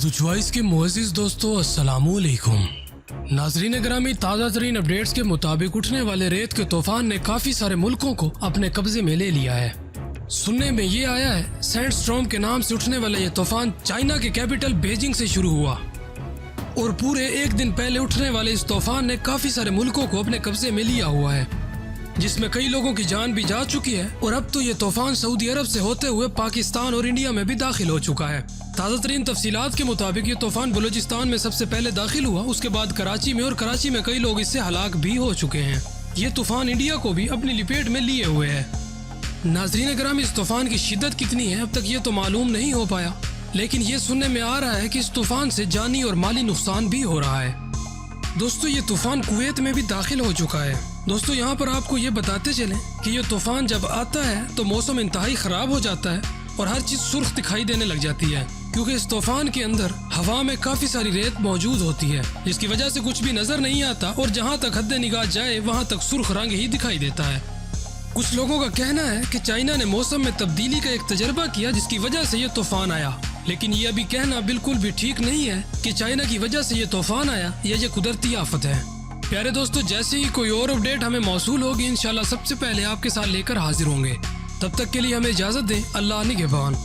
Urdu choice के मुअज़्ज़िज़ दोस्तों, अस्सलामुअलैकुम। नाज़रीन ग्रामी, ताज़ा तरीन अपडेट्स के मुताबिक उठने वाले रेत के तूफान ने काफ़ी सारे मुल्कों को अपने कब्जे में ले लिया है। सुनने में ये आया है सैंडस्टॉर्म के नाम से उठने वाला ये तूफान चाइना के कैपिटल बीजिंग से शुरू हुआ और पूरे एक दिन पहले उठने वाले इस तूफान ने काफ़ी सारे मुल्कों को अपने कब्जे में लिया हुआ है, जिसमें कई लोगों की जान भी जा चुकी है। और अब तो ये तूफान सऊदी अरब से होते हुए पाकिस्तान और इंडिया में भी दाखिल हो चुका है। ताज़ा तरीन तफसीलात के मुताबिक ये तूफान बलूचिस्तान में सबसे पहले दाखिल हुआ, उसके बाद कराची में, और कराची में कई लोग इससे हलाक भी हो चुके हैं। ये तूफान इंडिया को भी अपनी लिपेट में लिए हुए है। नाज़रीन ग्रामी, इस तूफान की शिद्दत कितनी है अब तक ये तो मालूम नहीं हो पाया, लेकिन ये सुनने में आ रहा है कि इस तूफान से जानी और माली नुकसान भी हो रहा है। दोस्तों, ये तूफान कुवैत में भी दाखिल हो चुका है। दोस्तों, यहाँ पर आपको ये बताते चलें कि ये तूफान जब आता है तो मौसम इंतहाई ख़राब हो जाता है और हर चीज़ सुर्ख दिखाई देने लग जाती है, क्योंकि इस तूफान के अंदर हवा में काफ़ी सारी रेत मौजूद होती है, जिसकी वजह से कुछ भी नज़र नहीं आता और जहाँ तक हद निगाह जाए वहाँ तक सुर्ख रंग ही दिखाई देता है। कुछ लोगों का कहना है कि चाइना ने मौसम में तब्दीली का एक तजर्बा किया, जिसकी वजह से ये तूफान आया, लेकिन ये अभी कहना बिल्कुल भी ठीक नहीं है कि चाइना की वजह से ये तूफान आया या ये कुदरती आफत है। प्यारे दोस्तों, जैसे ही कोई और अपडेट हमें मौसूल होगी, इंशाल्लाह सबसे पहले आपके साथ लेकर हाजिर होंगे। तब तक के लिए हमें इजाज़त दें। अल्लाह निगहबान।